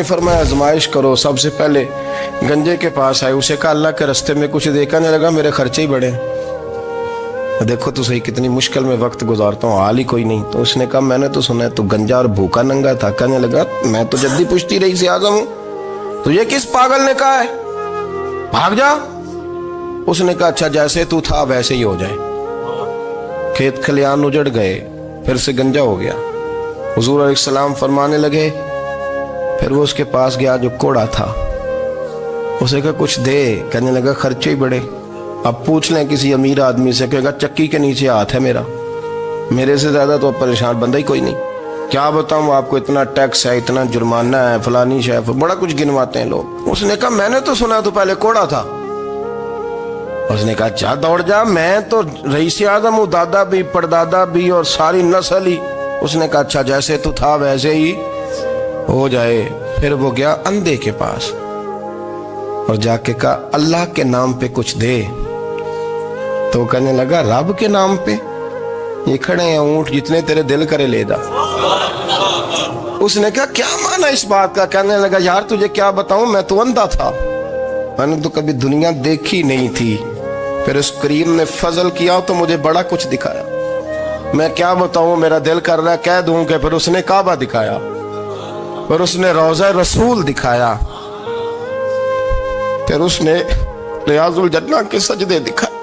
فرمایا آزمائش کرو. سب سے پہلے گنجے کے پاس آئے, اسے کہا اللہ کے رستے میں کچھ دیکھا نہیں لگا, میرے خرچے ہی بڑے ہیں, دیکھو تو صحیح کتنی مشکل میں وقت گزارتا ہوں, حال ہی کوئی نہیں. تو اس نے کہا میں نے تو سنا ہے تو گنجا اور بھوکا ننگا تھا. کہنے لگا میں تو جدی پشتی رئیس اعظم ہوں, تجھے کس پاگل نے کہا ہے بھاگ جا. اس نے کہا اچھا جیسے تو تھا ویسے ہی ہو جائے. کھیت کھلیان اجڑ گئے, پھر سے گنجا ہو گیا. حضور علیہ السلام فرمانے لگے, پھر وہ اس کے پاس گیا جو کوڑا تھا, اسے کہا کچھ دے. کہنے لگا خرچے ہی بڑے, اب پوچھ لیں کسی امیر آدمی سے, کہے گا چکی کے نیچے ہاتھ ہے میرا, میرے سے زیادہ تو پریشان بندہ ہی کوئی نہیں. کیا بتاؤں آپ کو, اتنا ٹیکس ہے, اتنا جرمانہ ہے, فلانی شیف, بڑا کچھ گنواتے ہیں لوگ. اس نے کہا میں نے تو سنا تو پہلے کوڑا تھا. اس نے کہا جا دوڑ جا, میں تو رئیس اعظم ہوں, دادا بھی پردادا بھی اور ساری نسل ہی. اس نے کہا اچھا جیسے تو تھا ویسے ہی ہو جائے. پھر وہ گیا اندھے کے پاس اور جا کے کہا اللہ کے نام پہ کچھ دے. تو کہنے لگا رب کے نام پہ, یہ کھڑے ہیں اونٹ جتنے تیرے دل کرے لے دا. اس نے کہا کیا معنی اس بات کا. کہنے لگا یار تجھے کیا بتاؤں, میں تو اندھا تھا, میں نے تو کبھی دنیا دیکھی نہیں تھی. پھر اس کریم نے فضل کیا تو مجھے بڑا کچھ دکھایا. میں کیا بتاؤں, میرا دل کر رہا ہے کہہ دوں کہ پھر اس نے کعبہ دکھایا, پھر اس نے روضہ رسول دکھایا, پھر اس نے ریاض الجنہ کے سجدے دکھائے,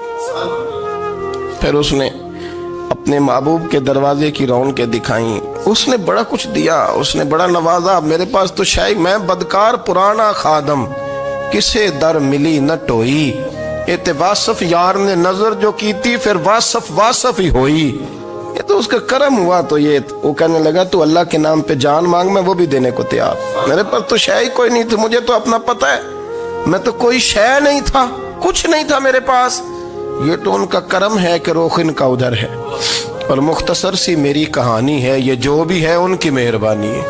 پھر اس نے اپنے محبوب کے دروازے کی رونقیں دکھائیں. اس نے بڑا کچھ دیا, اس نے بڑا نوازا. میرے پاس تو شاید میں بدکار پرانا خادم, کسے در ملی نہ ٹوئی, اتواصف یار نے نظر جو کی تھی پھر واصف ہی ہوئی. یہ تو اس کا کرم ہوا. تو یہ وہ کہنے لگا تو اللہ کے نام پہ جان مانگ, میں وہ بھی دینے کو تیار. میرے پاس تو شے ہی کوئی نہیں تھی, مجھے تو اپنا پتہ ہے, میں تو کوئی شے نہیں تھا, کچھ نہیں تھا میرے پاس. یہ تو ان کا کرم ہے کہ رخ ان کا ادھر ہے, اور مختصر سی میری کہانی ہے, یہ جو بھی ہے ان کی مہربانی ہے.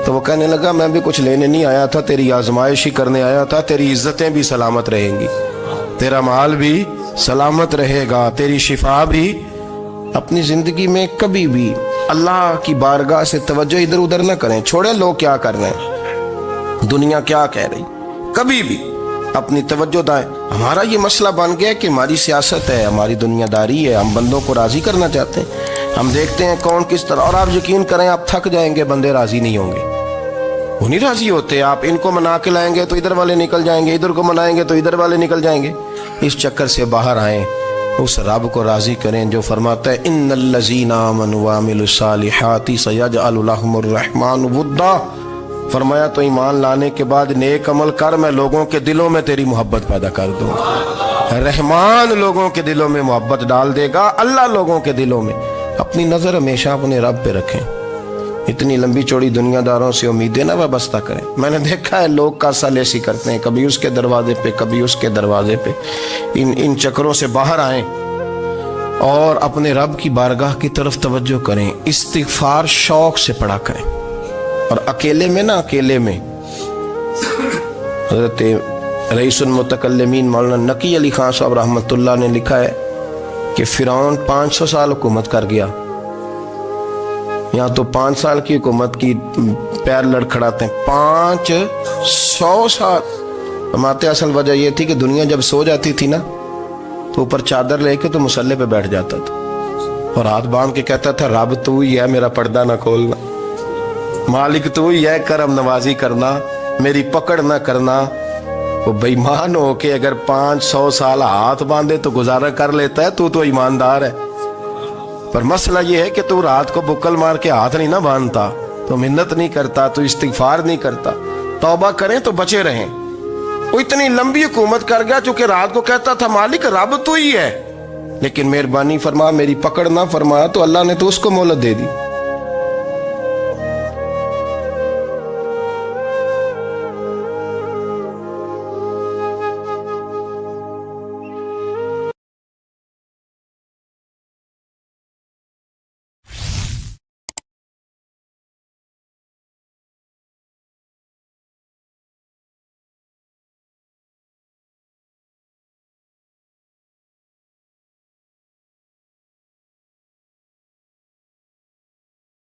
تو وہ کہنے لگا میں بھی کچھ لینے نہیں آیا تھا, تیری آزمائش ہی کرنے آیا تھا. تیری عزتیں بھی سلامت رہیں گی, تیرا مال بھی سلامت رہے گا, تیری شفا بھی. اپنی زندگی میں کبھی بھی اللہ کی بارگاہ سے توجہ ادھر ادھر نہ کریں, چھوڑیں لوگ کیا کر رہے ہیں, دنیا کیا کہہ رہی. کبھی بھی اپنی توجہ دائیں. ہمارا یہ مسئلہ بن گیا کہ ہماری سیاست ہے, ہماری دنیا داری ہے, ہم بندوں کو راضی کرنا چاہتے ہیں. ہم دیکھتے ہیں کون کس طرح, اور آپ یقین کریں آپ تھک جائیں گے, بندے راضی نہیں ہوں گے, وہ نہیں راضی ہوتے. آپ ان کو منا کے لائیں گے تو ادھر والے نکل جائیں گے, ادھر کو منائیں گے تو ادھر والے نکل جائیں گے. اس چکر سے باہر آئیں, اس رب کو راضی کریں جو فرماتا ہے ان الذین آمنوا وعملوا الصالحات سیجعل لهم الرحمن ودا. فرمایا تو ایمان لانے کے بعد نیک عمل کر, میں لوگوں کے دلوں میں تیری محبت پیدا کر دوں. رحمان لوگوں کے دلوں میں محبت ڈال دے گا, اللہ لوگوں کے دلوں میں. اپنی نظر ہمیشہ اپنے رب پہ رکھیں, اتنی لمبی چوڑی دنیا داروں سے امیدیں نہ وابستہ کریں. میں نے دیکھا ہے لوگ کاسا لیسی کرتے ہیں, کبھی اس کے دروازے پہ کبھی اس کے دروازے پہ. ان چکروں سے باہر آئیں اور اپنے رب کی بارگاہ کی طرف توجہ کریں. استغفار شوق سے پڑھا کریں, اور اکیلے میں نہ, اکیلے میں. حضرت رئیس المتکلمین مولانا نقی علی خان صاحب رحمۃ اللہ نے لکھا ہے کہ فرعون 500 سال حکومت کر گیا. یہاں تو 5 سال کی حکومت کی پیر لڑکھڑاتے ہیں, 500 سال. فرماتے اصل وجہ یہ تھی کہ دنیا جب سو جاتی تھی نا تو اوپر چادر لے کے تو مصلے پہ بیٹھ جاتا تھا, اور ہاتھ باندھ کے کہتا تھا رب تو ہی ہے, میرا پردہ نہ کھولنا, مالک تو ہی ہے, کرم نوازی کرنا, میری پکڑ نہ کرنا. وہ بے ایمان ہو کے اگر 500 سال ہاتھ باندھے تو گزارا کر لیتا ہے, تو ایماندار ہے. پر مسئلہ یہ ہے کہ تو رات کو بکل مار کے ہاتھ نہیں نہ باندھتا, تو منت نہیں کرتا, تو استغفار نہیں کرتا. توبہ کریں تو بچے رہیں. وہ اتنی لمبی حکومت کر گیا چونکہ رات کو کہتا تھا مالک رب تو ہی ہے, لیکن مہربانی فرما, میری پکڑ نہ فرمایا, تو اللہ نے تو اس کو مہلت دے دی.